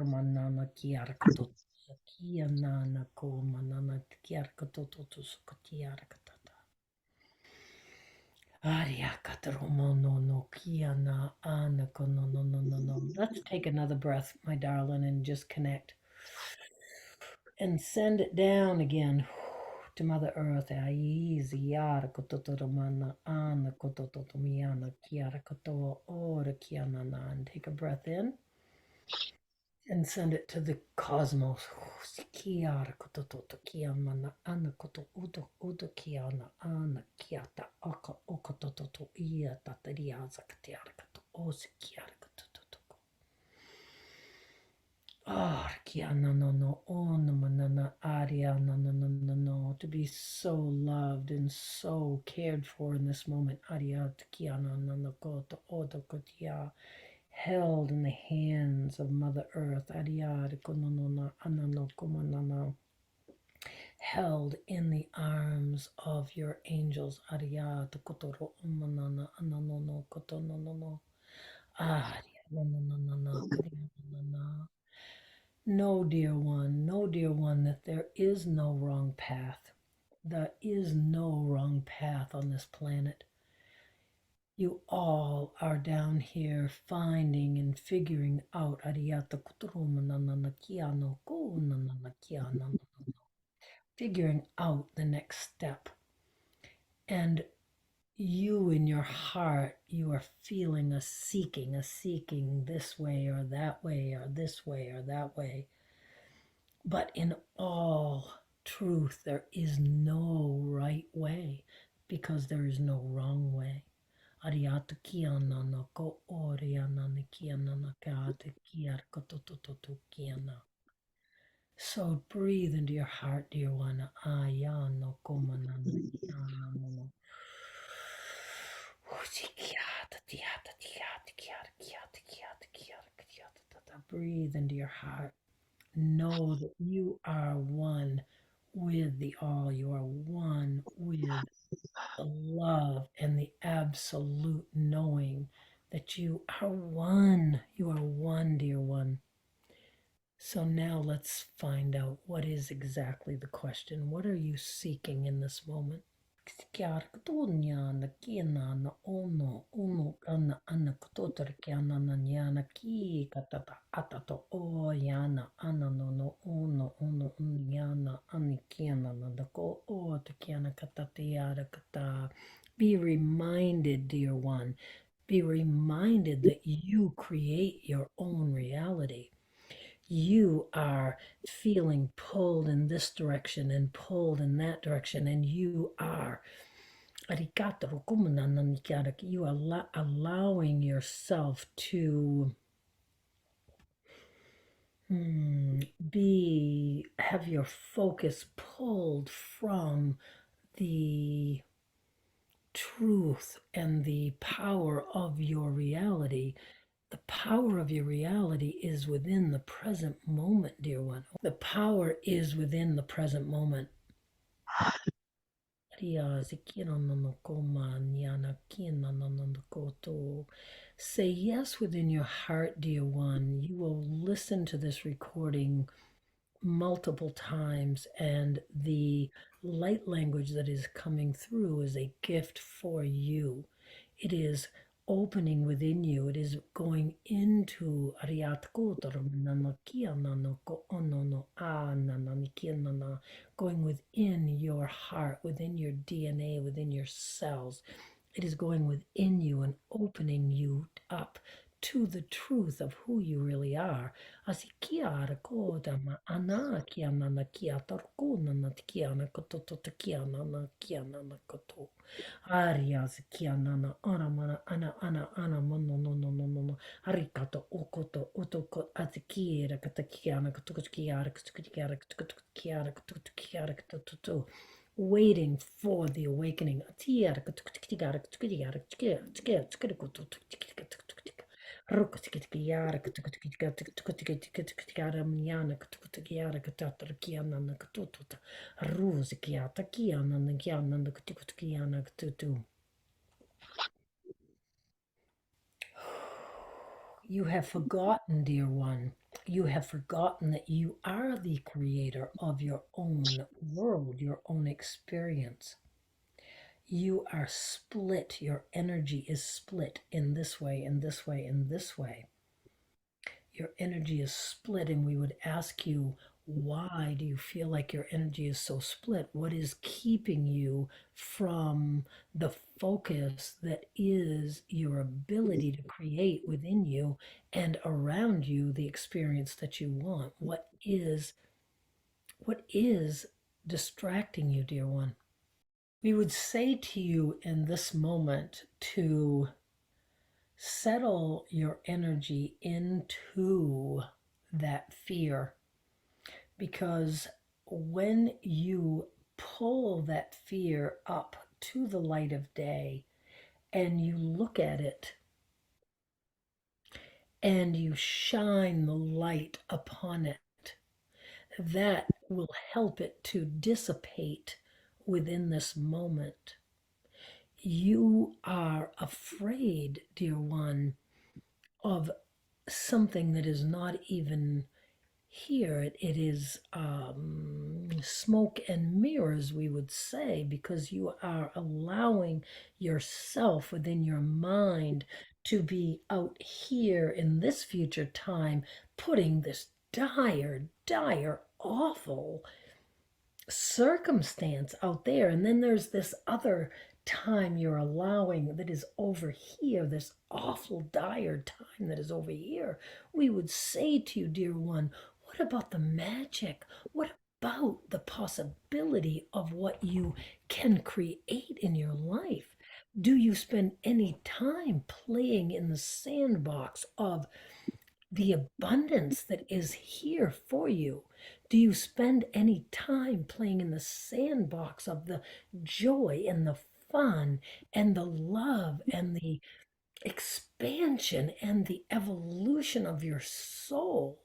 Manana kiarakato kia nana ko manana kiarakato to sukatiarakatata. Ariakataromo no no kia na anako no no no no no. Let's take another breath, my darling, and just connect. And send it down again to Mother Earth. Aizi yara kototo mana ana kototo miana kiara kotoa ora kiana na. And take a breath in and send it to the cosmos. Kiara kototo kia mana ana koto udo udo kiana ana kiata aka okototo ia tataria zakatiara koto osi kiara kototo. Ah, kia no no no oh no manana aria no no no no no to be so loved and so cared for in this moment aria kia no no no koto odo kotia held in the hands of Mother Earth aria no no no anano komanana held in the arms of your angels aria kotoro manana anano no koto no no no aria no no no no no no no. Know, dear one, that there is no wrong path. There is no wrong path on this planet. You all are down here finding and figuring out figuring out the next step. And you in your heart, you are feeling a seeking this way or that way or this way or that way. But in all truth, there is no right way because there is no wrong way. Ariatu kiana no ko oriana ni kiana na kaate kiar kotototo kiana. So breathe into your heart, dear one. Ayano komana na kiana no. Breathe into your heart. Know that you are one with the all. You are one with the love and the absolute knowing that you are one. You are one, dear one. So now let's find out what is exactly the question. What are you seeking in this moment? Kiarkatonya kiana na ono kana ana kototar kiana na nyana ki katata atato o yana ana no ono nyana ani kiana na dako o te kiana katata yara kata. Be reminded, dear one, be reminded that you create your own reality. You are feeling pulled in this direction and pulled in that direction, and you are you are allowing yourself to have your focus pulled from the truth and the power of your reality. The power of your reality is within the present moment, dear one. The power is within the present moment. Say yes within your heart, dear one. You will listen to this recording multiple times, and the light language that is coming through is a gift for you. It is opening within you. It is going into going within your heart, within your DNA, within your cells. It is going within you and opening you up to the truth of who you really are. Asi kiara koda ma ana kiana na kia tarkuna na kiana koto to kiana na kiana na koto. Arias kiana na ana mono no arikato okoto otoko atikira katakiana kotokiara kotokiara waiting for the awakening. You have forgotten, dear one, You have forgotten that you are the creator of your own world, your own experience. You are split. Your energy is split in this way, in this way, in this way. Your energy is split, and we would ask you, why do you feel like your energy is so split? What is keeping you from the focus that is your ability to create within you and around you the experience that you want? What is distracting you, dear one? We would say to you in this moment to settle your energy into that fear, because when you pull that fear up to the light of day and you look at it and you shine the light upon it, that will help it to dissipate within this moment. You are afraid, dear one, of something that is not even here. It is smoke and mirrors, we would say, because you are allowing yourself within your mind to be out here in this future time, putting this dire, dire, awful circumstance out there. And then there's this other time you're allowing that is over here, this awful, dire time that is over here. We would say to you, dear one, what about the magic? What about the possibility of what you can create in your life? Do you spend any time playing in the sandbox of the abundance that is here for you? Do you spend any time playing in the sandbox of the joy and the fun and the love and the expansion and the evolution of your soul?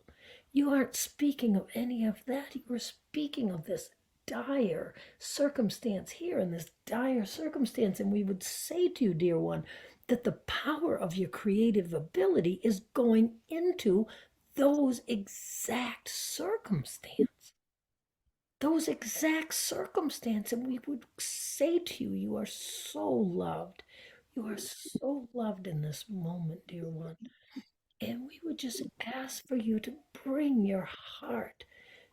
You aren't speaking of any of that. You are speaking of this dire circumstance here in this dire circumstance. And we would say to you, dear one, that the power of your creative ability is going into those exact circumstances. Those exact circumstances. And we would say to you, you are so loved. You are so loved in this moment, dear one. And we would just ask for you to bring your heart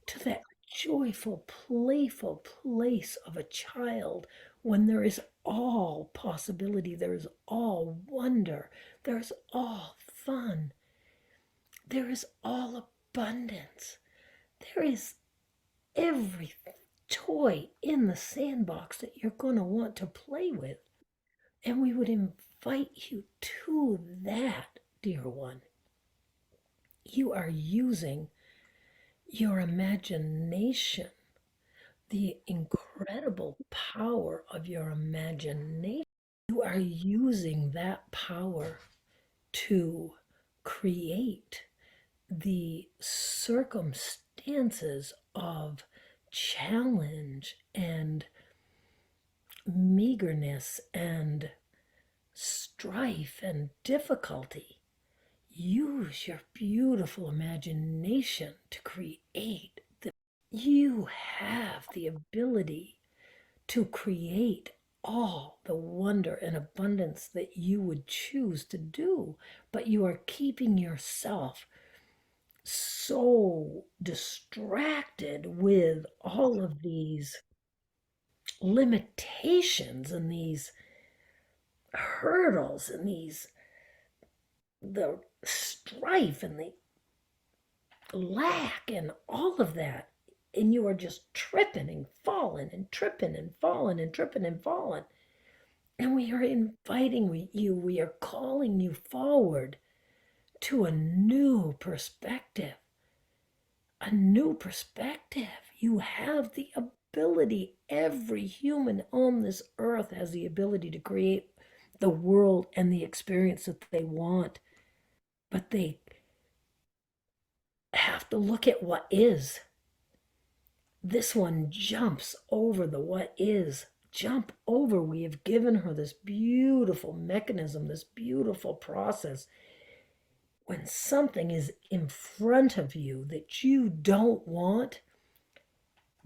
to that joyful, playful place of a child when there is all possibility, there is all wonder, there is all fun, there is all abundance, there is every toy in the sandbox that you're going to want to play with. And we would invite you to that, dear one. You are using your imagination, the incredible power of your imagination. You are using that power to create the circumstances of challenge and meagerness and strife and difficulty. Use your beautiful imagination to create. You have the ability to create all the wonder and abundance that you would choose to do, but you are keeping yourself so distracted with all of these limitations and these hurdles and the strife and the lack and all of that. And you are just tripping and falling and tripping and falling and tripping and falling. And we are inviting you, we are calling you forward to a new perspective. A new perspective. You have the ability, every human on this earth has the ability to create the world and the experience that they want. But they have to look at what is. This one jumps over the what is. Jump over. We have given her this beautiful mechanism, this beautiful process. when something is in front of you that you don't want,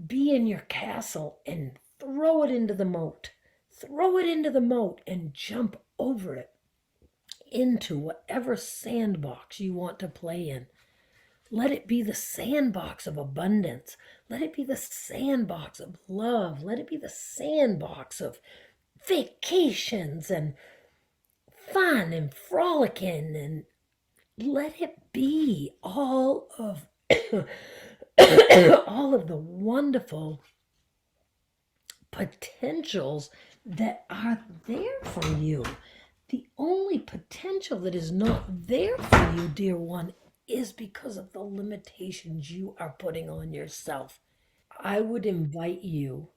be in your castle and throw it into the moat. Throw it into the moat and jump over it into whatever sandbox you want to play in. Let it be the sandbox of abundance. Let it be the sandbox of love. Let it be the sandbox of vacations and fun and frolicking. And let it be all of all of the wonderful potentials that are there for you. The only potential that is not there for you, dear one, is because of the limitations you are putting on yourself. I would invite you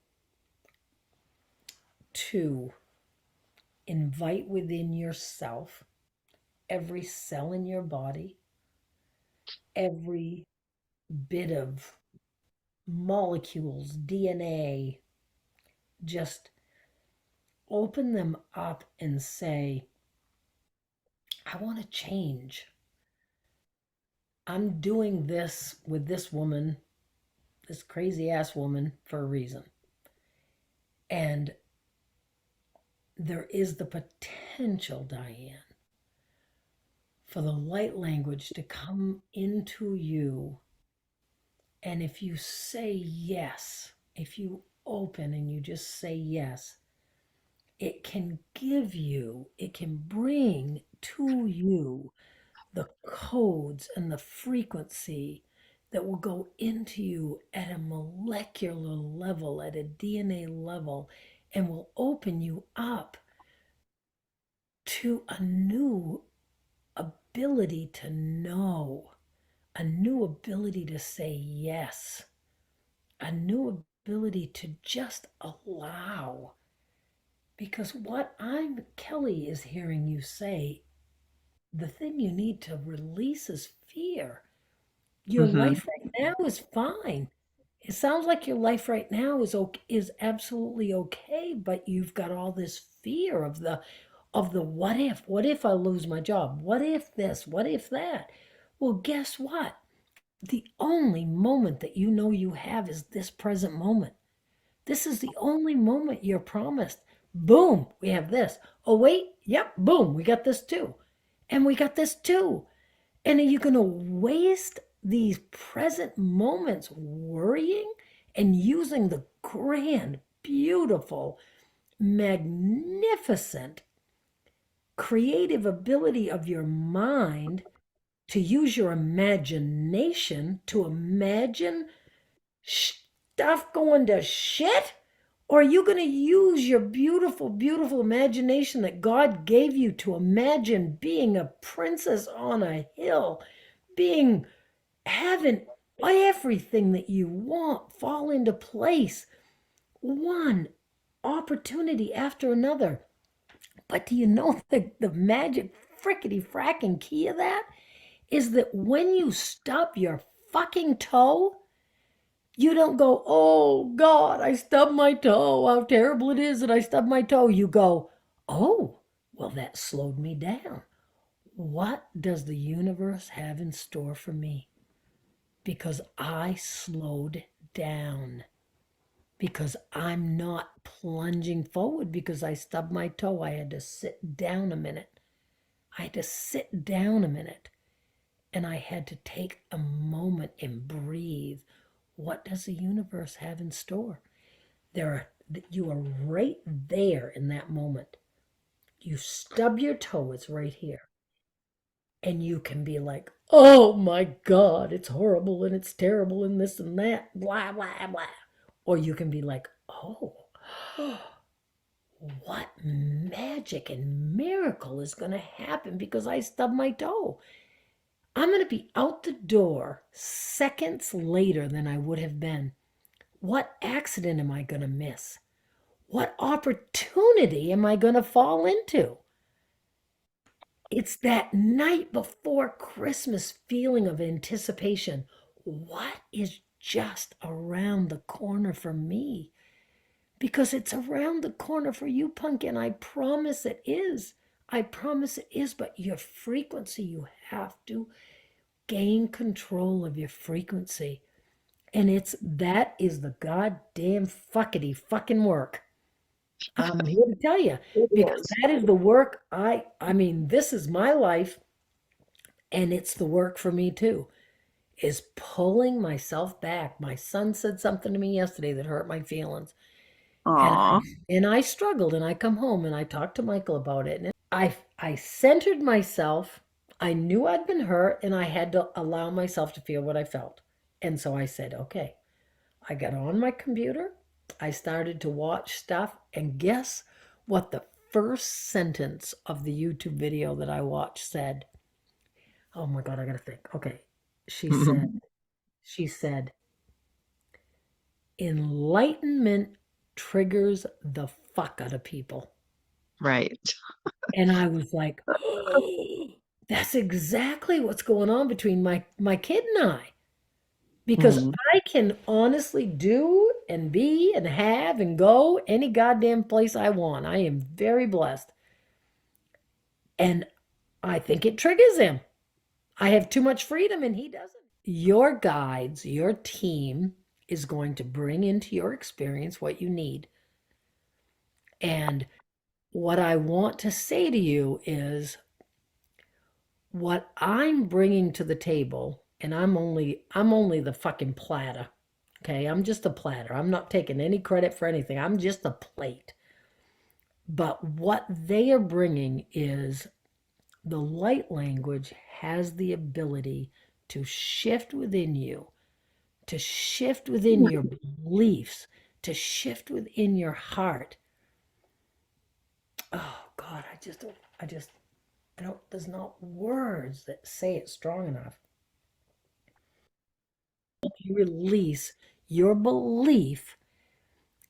to invite within yourself every cell in your body, every bit of molecules, DNA, just open them up and say, I want to change. I'm doing this with this woman, this crazy ass woman, for a reason. And there is the potential, Diane, for the light language to come into you. And if you say yes, if you open and you just say yes, it can give you, it can bring to you the codes and the frequency that will go into you at a molecular level, at a DNA level, and will open you up to a new ability to know, a new ability to say yes, a new ability to just allow. Because what Kelly is hearing you say, the thing you need to release is fear. Your Mm-hmm. life right now is fine. It sounds like your life right now is absolutely okay, but you've got all this fear of the what if? What if I lose my job? What if this? What if that? Well, guess what? The only moment that you know you have is this present moment. This is the only moment you're promised. Boom, we have this. Oh, wait, yep, boom, we got this too. And we got this too. And are you going to waste these present moments worrying and using the grand, beautiful, magnificent, creative ability of your mind to use your imagination to imagine stuff going to shit? Or are you going to use your beautiful, beautiful imagination that God gave you to imagine being a princess on a hill, being having everything that you want fall into place, one opportunity after another? But do you know the magic frickety fracking key of that is that when you stub your fucking toe, you don't go, oh God, I stubbed my toe. How terrible it is that I stubbed my toe. You go, oh, well, that slowed me down. What does the universe have in store for me? Because I slowed down. Because I'm not plunging forward because I stubbed my toe. I had to sit down a minute. I had to sit down a minute and I had to take a moment and breathe. What does the universe have in store? There are you are right there in that moment. You stub your toe, it's right here. And you can be like, oh my God, it's horrible and it's terrible and this and that, blah, blah, blah. Or you can be like, oh, what magic and miracle is going to happen because I stubbed my toe? I'm going to be out the door seconds later than I would have been. What accident am I going to miss? What opportunity am I going to fall into? It's that night before Christmas feeling of anticipation. What is just around the corner for me? Because it's around the corner for you, Pumpkin. I promise it is. I promise it is, but your frequency, you have to gain control of your frequency. And that is the goddamn fuckity fucking work. I'm here to tell you, It because is. that is the work I mean, this is my life, and it's the work for me too, is pulling myself back. My son said something to me yesterday that hurt my feelings. And Aw. I struggled, and I come home and I talked to Michael about it, and I centered myself. I knew I'd been hurt, and I had to allow myself to feel what I felt. And so I said, okay. I got on my computer. I started to watch stuff, and guess what the first sentence of the YouTube video that I watched said? Oh my God, I gotta think. Okay. She said, she said, enlightenment triggers the fuck out of people. Right. And I was like, oh, that's exactly what's going on between my kid and I. Because Mm. I can honestly do and be and have and go any goddamn place I want. I am very blessed. And I think it triggers him. I have too much freedom and he doesn't. Your guides, your team is going to bring into your experience what you need. And what I want to say to you is what I'm bringing to the table, and I'm only the fucking platter. Okay, I'm just a platter. I'm not taking any credit for anything. I'm just a plate. But what they are bringing is the light language has the ability to shift within you, to shift within your beliefs, to shift within your heart. Oh God, I don't, there's not words that say it strong enough. You release your belief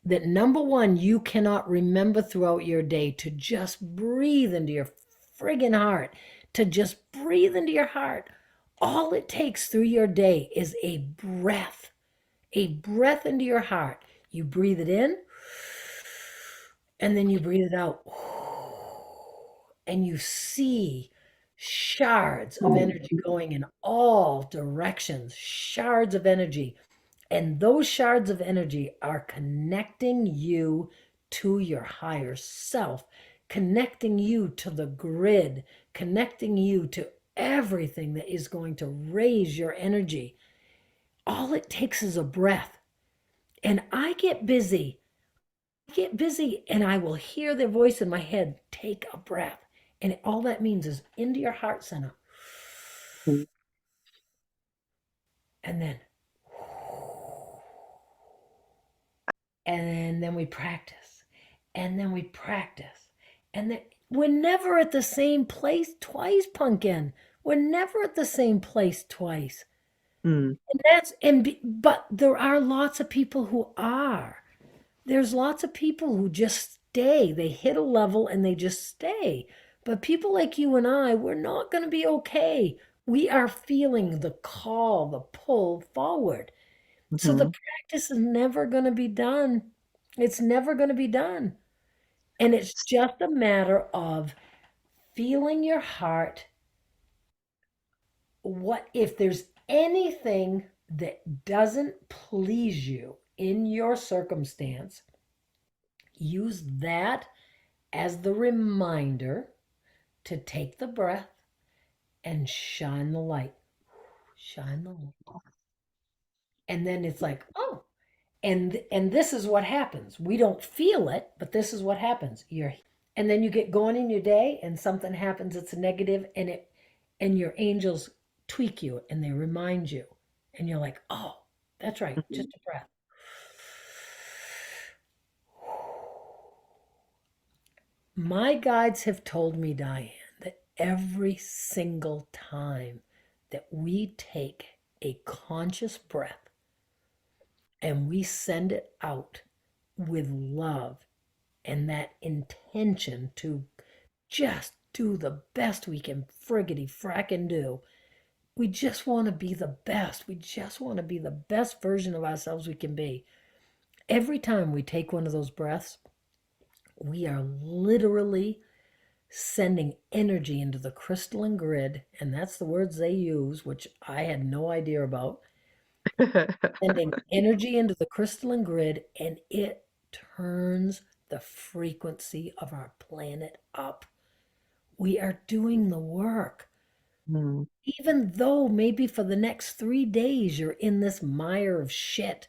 that number one, you cannot remember throughout your day to just breathe into your friggin' heart, to just breathe into your heart. All it takes through your day is a breath into your heart. You breathe it in and then you breathe it out. And you see shards of energy going in all directions, shards of energy. And those shards of energy are connecting you to your higher self, connecting you to the grid, connecting you to everything that is going to raise your energy. All it takes is a breath. And I get busy, and I will hear their voice in my head, take a breath. And all that means is into your heart center. And then and then we practice, and then we practice, and then we're never at the same place twice, pumpkin. We're never at the same place twice. Mm. And but there are lots of people who are. There's lots of people who just stay. They hit a level and they just stay. But people like you and I, we're not going to be okay. We are feeling the call, the pull forward. So the Mhm. practice is never going to be done. It's never going to be done. And it's just a matter of feeling your heart. What if there's anything that doesn't please you in your circumstance, use that as the reminder to take the breath and shine the light. Shine the light. And then it's like, oh, and this is what happens. We don't feel it, but this is what happens. And then you get going in your day and something happens that's a negative, and your angels tweak you and they remind you, and you're like, oh, that's right, Mhm. just a breath. My guides have told me, Diane, that every single time that we take a conscious breath and we send it out with love and that intention to just do the best we can friggity frackin' do. We just want to be the best. We just want to be the best version of ourselves we can be. Every time we take one of those breaths, we are literally sending energy into the crystalline grid, and that's the words they use, which I had no idea about, sending energy into the crystalline grid, and it turns the frequency of our planet up. We are doing the work. Mm, Even though maybe for the next 3 days you're in this mire of shit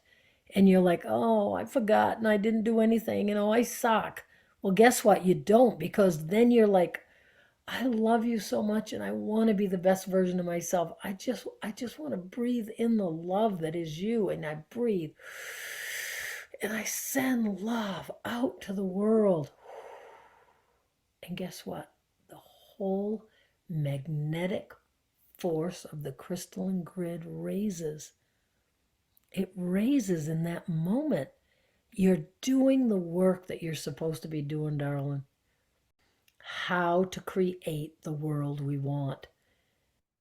and you're like, oh, I forgot and I didn't do anything and oh, I suck. Well, guess what? You don't, because then you're like, I love you so much and I want to be the best version of myself. I just want to breathe in the love that is you, and I breathe and I send love out to the world. And guess what? The whole magnetic force of the crystalline grid raises. It raises in that moment. You're doing the work that you're supposed to be doing, darling. How to create the world we want.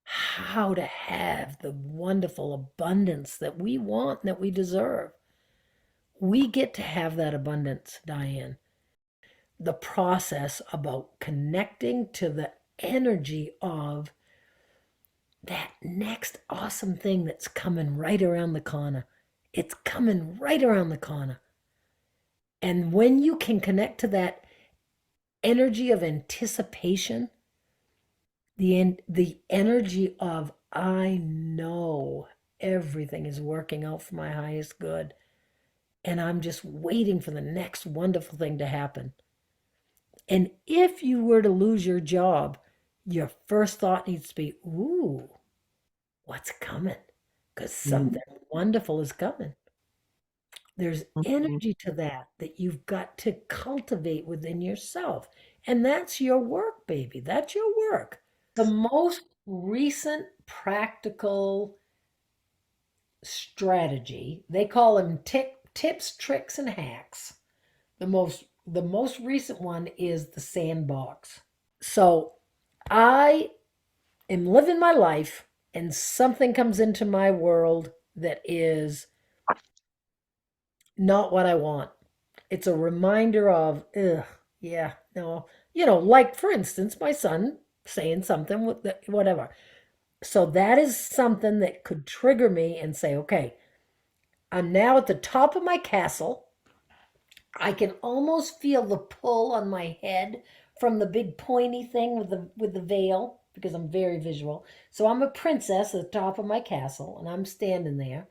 How to have the wonderful abundance that we want and that we deserve. We get to have that abundance, Diane. The process about connecting to the energy of that next awesome thing that's coming right around the corner. It's coming right around the corner. And when you can connect to that energy of anticipation, the energy of I know everything is working out for my highest good, and I'm just waiting for the next wonderful thing to happen. And if you were to lose your job, your first thought needs to be, ooh, what's coming? Because mm, something wonderful is coming. There's mm, energy to that that you've got to cultivate within yourself. And that's your work, baby. That's your work. The most recent practical strategy, they call them tips, tricks, and hacks. The most recent one is the sandbox. So I am living my life and something comes into my world that is not what I want. It's a reminder of, ugh, yeah, no, like for instance, my son saying something with whatever. So that is something that could trigger me and say, okay, I'm now at the top of my castle. I can almost feel the pull on my head from the big pointy thing with the veil because I'm very visual. So I'm a princess at the top of my castle and I'm standing there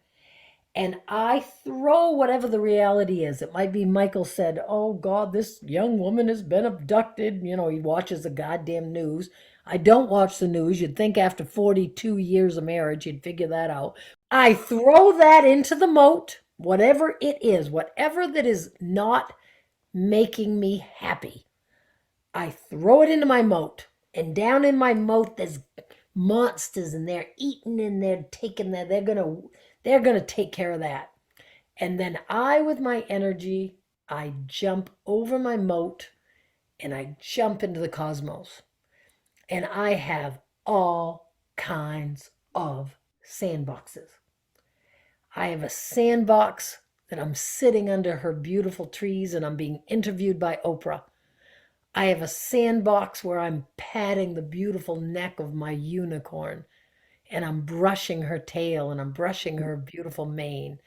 and I throw whatever the reality is. It might be Michael said, oh God, this young woman has been abducted. He watches the goddamn news. I don't watch the news. You'd think after 42 years of marriage, you'd figure that out. I throw that into the moat, whatever it is, whatever that is not making me happy. I throw it into my moat. And down in my moat, there's monsters and they're eating and they're taking that. They're gonna take care of that. And then I, with my energy, I jump over my moat and I jump into the cosmos. And I have all kinds of sandboxes. I have a sandbox that I'm sitting under her beautiful trees and I'm being interviewed by Oprah. I have a sandbox where I'm patting the beautiful neck of my unicorn and I'm brushing her tail and I'm brushing her beautiful mane.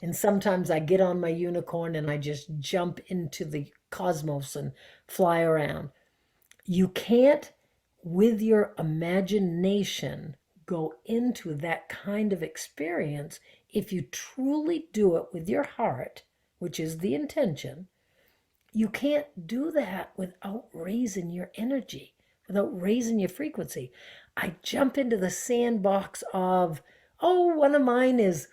And sometimes I get on my unicorn and I just jump into the cosmos and fly around. You can't, with your imagination, go into that kind of experience if you truly do it with your heart, which is the intention. You can't do that without raising your energy, without raising your frequency. I jump into the sandbox of, oh, one of mine is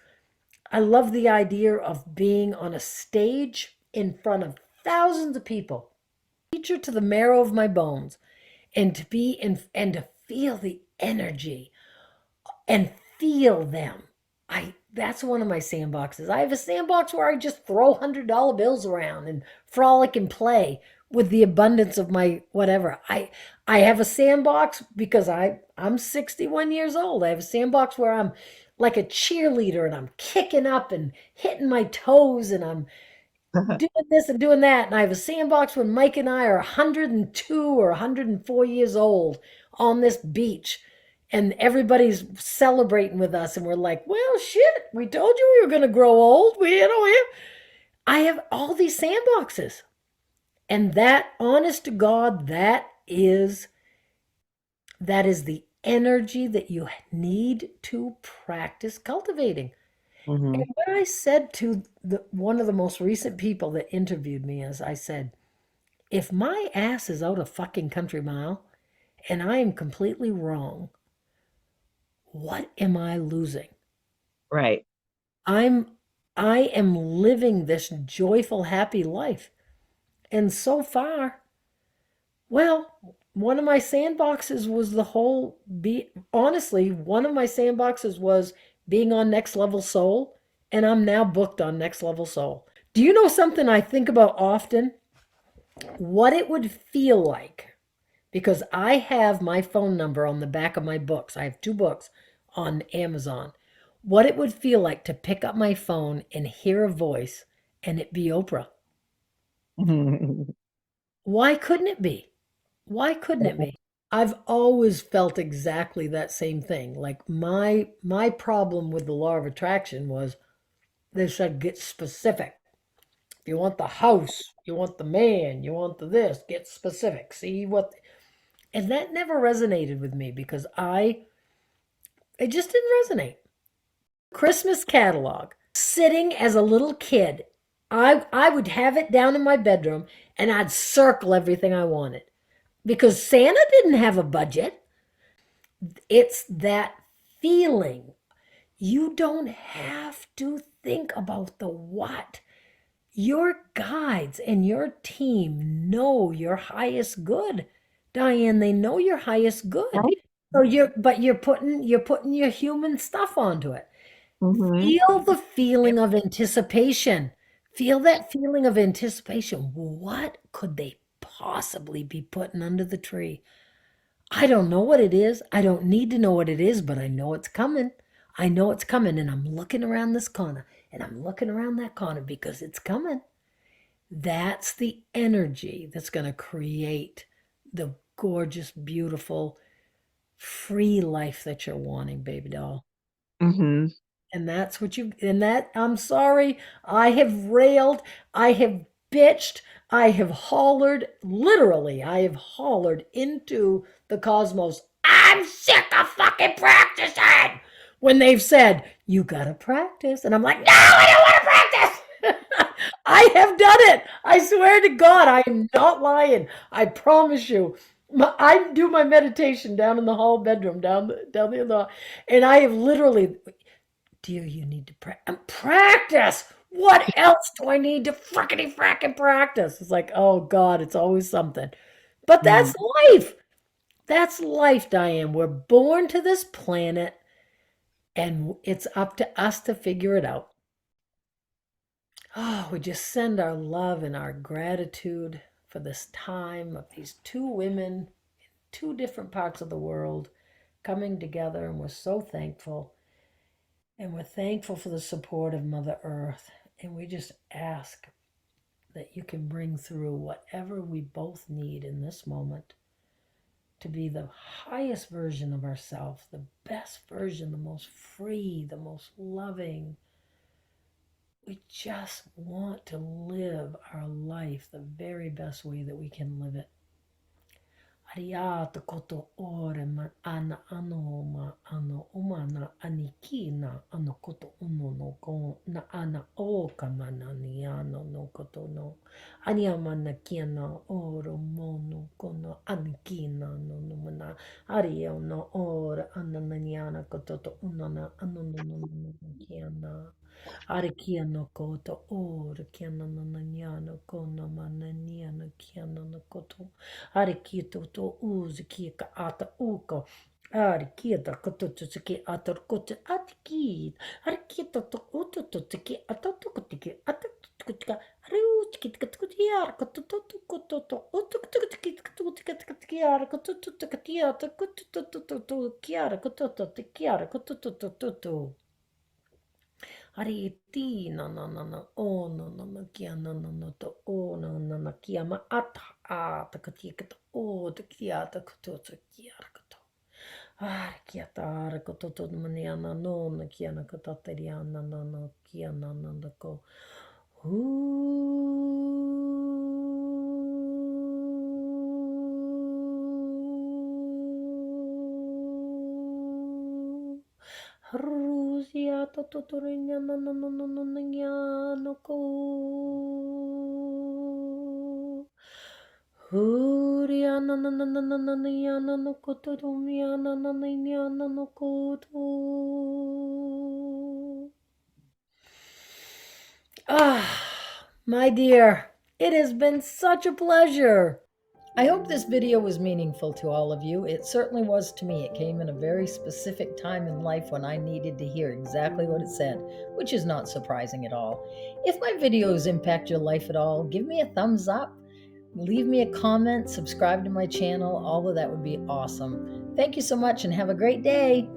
I love the idea of being on a stage in front of thousands of people, teacher to the marrow of my bones, and to be in and to feel the energy and feel them. That's one of my sandboxes. I have a sandbox where I just throw $100 bills around and frolic and play with the abundance of my whatever. I have a sandbox because I'm 61 years old. I have a sandbox where I'm like a cheerleader and I'm kicking up and hitting my toes and doing this and doing that. And I have a sandbox when Mike and I are 102 or 104 years old on this beach. And everybody's celebrating with us. And we're like, well, shit, we told you we were going to grow old. I have all these sandboxes. And that, honest to God, that is the energy that you need to practice cultivating. Hmm. And what I said to one of the most recent people that interviewed me is I said, if my ass is out a fucking country mile and I am completely wrong, what am I losing? Right. I'm I am living this joyful, happy life. And so far, well, one of my sandboxes was the whole be honestly, one of my sandboxes was being on Next Level Soul, and I'm now booked on Next Level Soul. Do you know something I think about often? What it would feel like, because I have my phone number on the back of my books. I have two books on Amazon. What it would feel like to pick up my phone and hear a voice and it be Oprah. Why couldn't it be? Why couldn't it be? I've always felt exactly that same thing. Like my problem with the law of attraction was they said get specific. If you want the house, you want the man, you want the this, get specific. See what and that never resonated with me because it just didn't resonate. Christmas catalog. Sitting as a little kid, I would have it down in my bedroom and I'd circle everything I wanted because Santa didn't have a budget. It's that feeling. You don't have to think about the what. Your guides and your team know your highest good. Diane, they know your highest good. Right. So you're putting your human stuff onto it. Hmm. Feel the feeling of anticipation. Feel that feeling of anticipation. What could they possibly be putting under the tree? I don't know what it is. I don't need to know what it is, but I know it's coming. I know it's coming, and I'm looking around this corner and I'm looking around that corner because it's coming. That's the energy that's going to create the gorgeous, beautiful, free life that you're wanting, baby doll. Hmm. And that's what you, and that, I'm sorry, I have railed, I have bitched, I have hollered, literally, I have hollered into the cosmos. I'm sick of fucking practicing when they've said, you gotta practice. And I'm like, no, I don't wanna practice. I have done it. I swear to God, I am not lying. I promise you. I do my meditation down in the hall bedroom, down the, and I have literally, dear, you need to practice. What else do I need to frickety frackin' practice? It's like, oh God, it's always something. But that's life. That's life, Diane. We're born to this planet and it's up to us to figure it out. Oh, we just send our love and our gratitude for this time of these two women in two different parts of the world coming together, and we're so thankful. And we're thankful for the support of Mother Earth. And we just ask that you can bring through whatever we both need in this moment to be the highest version of ourselves, the best version, the most free, the most loving. We just want to live our life the very best way that we can live it. Ariata koto ore ma ana ano ma ano umana anikina ano koto uno no ko na ana o kamana ni ano no koto no ani amana kiana oro mono kono anikina no no mana ari no ora anana ni ana koto to unana ano no no no no kiana. Arikia no koto ora kiana no nanyana kono mananiana kiana no koto. Arikia to to uzi kia ka ata uko. Arikia da koto to tiki ata koto atiki. Arikia to to uto to tiki ata to kotiki ata to tika. Ariu tiki tika to tiara koto to to koto to uto to tiki to tika tika tiara koto to tika tiara koto to to to kiara koto to tiara koto to to to to. Ariti na na na na o no no no kia no no no to o no no no kia ma ata a ta katia kata o ta kia ta kato ta kia kato. Kia ta ara kato to mani ana no na kia na kata teri ana no no kia na na na ko. Rusia totorinya no no no no no no no ko. Huria na na na na na na na na no koto rumia na na na na no koto. My dear, it has been such a pleasure. I hope this video was meaningful to all of you. It certainly was to me. It came in a very specific time in life when I needed to hear exactly what it said, which is not surprising at all. If my videos impact your life at all, give me a thumbs up, leave me a comment, subscribe to my channel. All of that would be awesome. Thank you so much and have a great day.